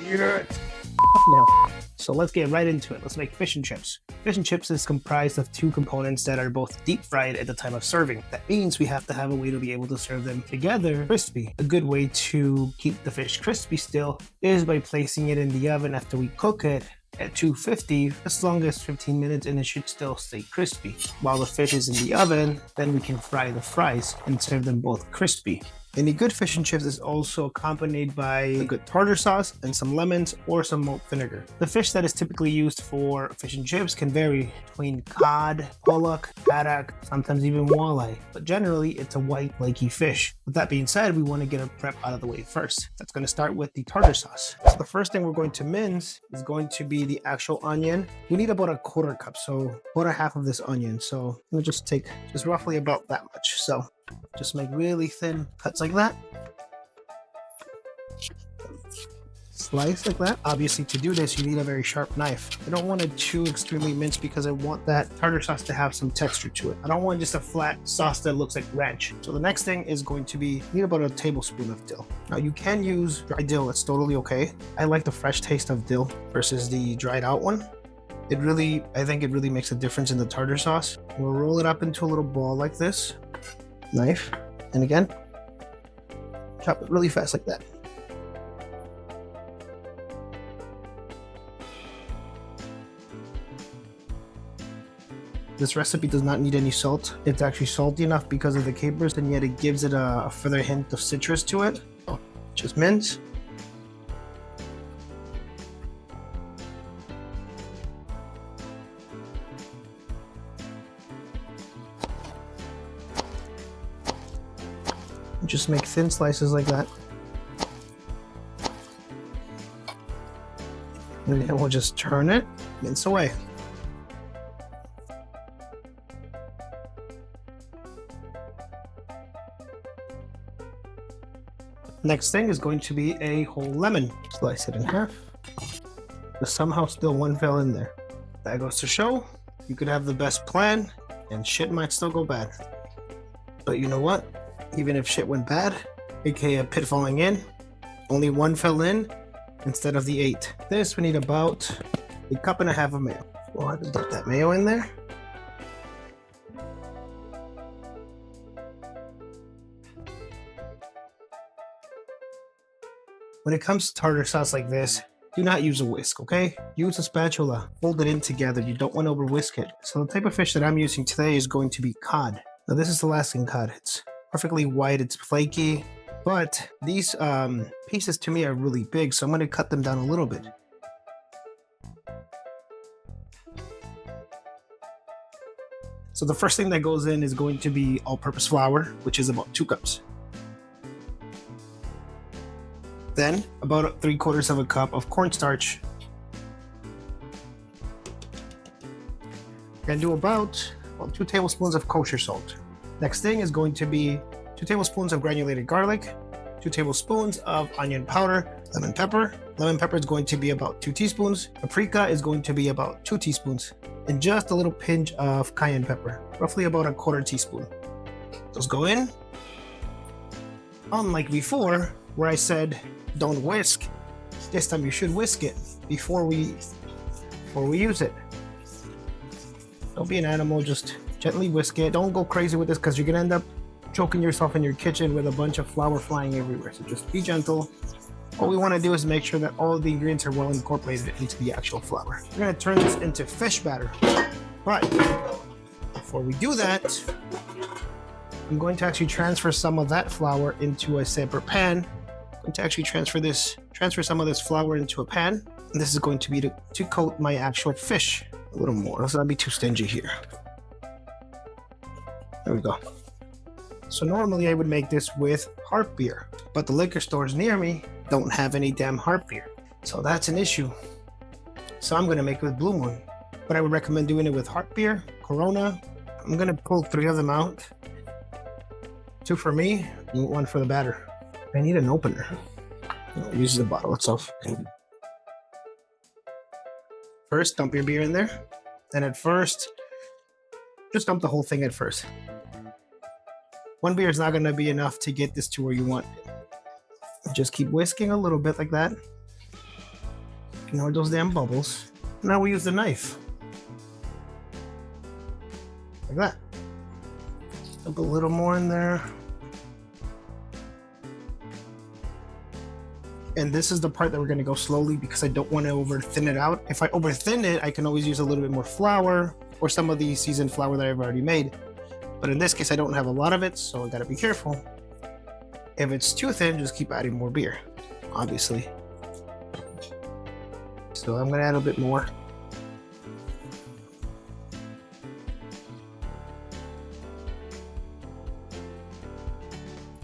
Yeah. Now, so let's get right into it. Let's make fish and chips. Fish and chips is comprised of two components that are both deep fried at the time of serving. That means we have to have a way to be able to serve them together crispy. A good way to keep the fish crispy still is by placing it in the oven after we cook it at 250 as long as 15 minutes, and it should still stay crispy. While the fish is in the oven, then we can fry the fries and serve them both crispy. Any good fish and chips is also accompanied by a good tartar sauce and some lemons or some malt vinegar. The fish that is typically used for fish and chips can vary between cod, pollock, haddock, sometimes even walleye, but generally it's a white flaky fish. With that being said, we want to get a prep out of the way first. That's going to start with the tartar sauce. So the first thing we're going to mince is going to be the actual onion. We need about a quarter cup, so about a half of this onion. So we'll just take just roughly about that much. So just make really thin cuts like that. Slice like that. Obviously, to do this, you need a very sharp knife. I don't want it too extremely minced because I want that tartar sauce to have some texture to it. I don't want just a flat sauce that looks like ranch. So the next thing is going to be, you need about a tablespoon of dill. Now you can use dry dill, it's totally okay. I like the fresh taste of dill versus the dried out one. I think it really makes a difference in the tartar sauce. We'll roll it up into a little ball like this. Knife, and again, chop it really fast like that. This recipe does not need any salt. It's actually salty enough because of the capers, and yet it gives it a further hint of citrus to it. So, just mince. Just make thin slices like that. And then we'll just turn it, mince away. Next thing is going to be a whole lemon. Slice it in half. But somehow still one fell in there. That goes to show you could have the best plan and shit might still go bad. But you know what? Even if shit went bad, aka a pit falling in, only one fell in instead of the 8. This we need about a cup and a half of mayo. We'll have to dip that mayo in there. When it comes to tartar sauce like this, do not use a whisk, okay? Use a spatula, fold it in together. You don't want to over whisk it. So the type of fish that I'm using today is going to be cod. Now this is Alaskan cod. It's perfectly white, it's flaky, but these pieces to me are really big, so I'm going to cut them down a little bit. So the first thing that goes in is going to be all-purpose flour, which is about 2 cups. Then about 3/4 of a cup of cornstarch. We're going to do about 2 tablespoons of kosher salt. Next thing is going to be 2 tablespoons of granulated garlic, 2 tablespoons of onion powder, lemon pepper. Lemon pepper is going to be about 2 teaspoons. Paprika is going to be about 2 teaspoons. And just a little pinch of cayenne pepper, roughly about 1/4 teaspoon. Those go in. Unlike before, where I said don't whisk, this time you should whisk it before we use it. Don't be an animal, just gently whisk it. Don't go crazy with this because you're gonna end up choking yourself in your kitchen with a bunch of flour flying everywhere. So just be gentle. What we want to do is make sure that all of the ingredients are well incorporated into the actual flour. We're gonna turn this into fish batter. But before we do that, I'm going to actually transfer some of that flour into a separate pan. I'm going to actually transfer some of this flour into a pan. And this is going to be to coat my actual fish a little more. Let's not be too stingy here. There we go. So normally I would make this with heart beer, but the liquor stores near me don't have any damn heart beer. So that's an issue. So I'm gonna make it with Blue Moon. But I would recommend doing it with heart beer, Corona. I'm gonna pull 3 of them out. 2 for me, and 1 for the batter. I need an opener. I'll use the bottle itself. First, dump your beer in there. And at first, just dump the whole thing at first. 1 beer is not going to be enough to get this to where you want it. Just keep whisking a little bit like that. Ignore those damn bubbles. Now we use the knife. Like that. Dump a little more in there. And this is the part that we're going to go slowly because I don't want to over thin it out. If I over thin it, I can always use a little bit more flour or some of the seasoned flour that I've already made. But in this case, I don't have a lot of it, so I got to be careful. If it's too thin, just keep adding more beer, obviously. So I'm going to add a bit more.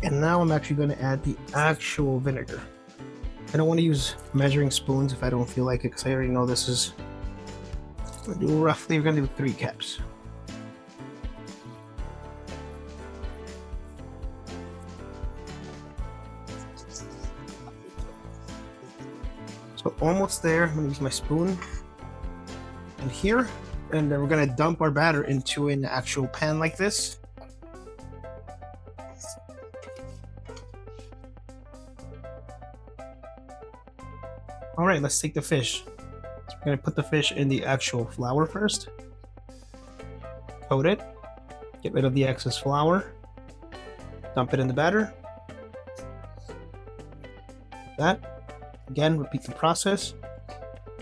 And now I'm actually going to add the actual vinegar. I don't want to use measuring spoons if I don't feel like it, because I already know this is, we're going to do 3 cups. So almost there. I'm going to use my spoon and here, and then we're going to dump our batter into an actual pan like this. All right, let's take the fish. So we're going to put the fish in the actual flour first. Coat it. Get rid of the excess flour. Dump it in the batter. That. Again, repeat the process.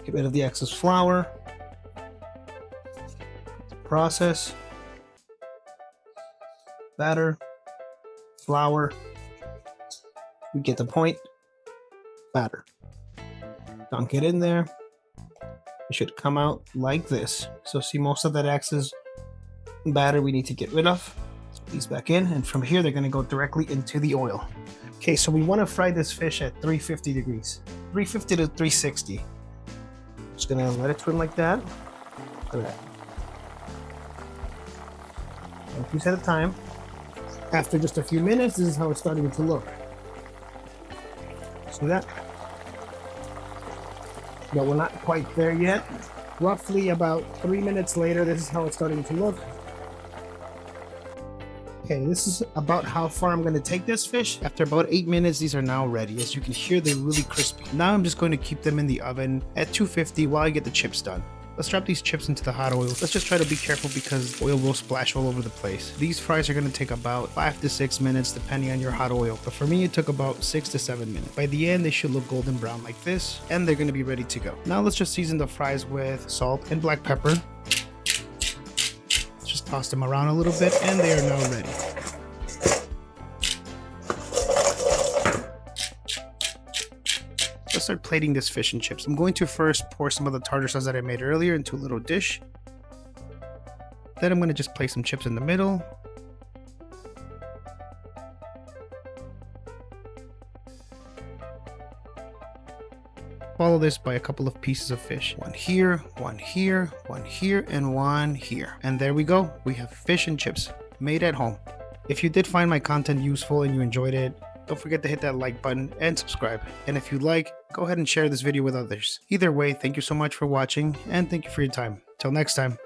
Get rid of the excess flour. Process. Batter. Flour. You get the point. Batter. Dunk it in there. It should come out like this. So see, most of that excess batter we need to get rid of. Let's put these back in, and from here they're going to go directly into the oil. Okay, so we want to fry this fish at 350 degrees, 350 to 360. Just going to let it swim like that. Look at that. 1 piece at a time. After just a few minutes, this is how it's starting to look. See that? But we're not quite there yet. Roughly about 3 minutes later, this is how it's starting to look. Okay, this is about how far I'm going to take this fish. After about 8 minutes, these are now ready. As you can hear, they're really crispy. Now I'm just going to keep them in the oven at 250 while I get the chips done. Let's drop these chips into the hot oil. Let's just try to be careful because oil will splash all over the place. These fries are going to take about 5 to 6 minutes depending on your hot oil. But for me, it took about 6 to 7 minutes. By the end, they should look golden brown like this, and they're going to be ready to go. Now let's just season the fries with salt and black pepper. Just toss them around a little bit, and they are now ready. Let's start plating this fish and chips. I'm going to first pour some of the tartar sauce that I made earlier into a little dish. Then I'm going to just place some chips in the middle. Follow this by a couple of pieces of fish. One here, one here, one here, and one here. And there we go. We have fish and chips made at home. If you did find my content useful and you enjoyed it, don't forget to hit that like button and subscribe. And if you like, go ahead and share this video with others. Either way, thank you so much for watching and thank you for your time. Till next time.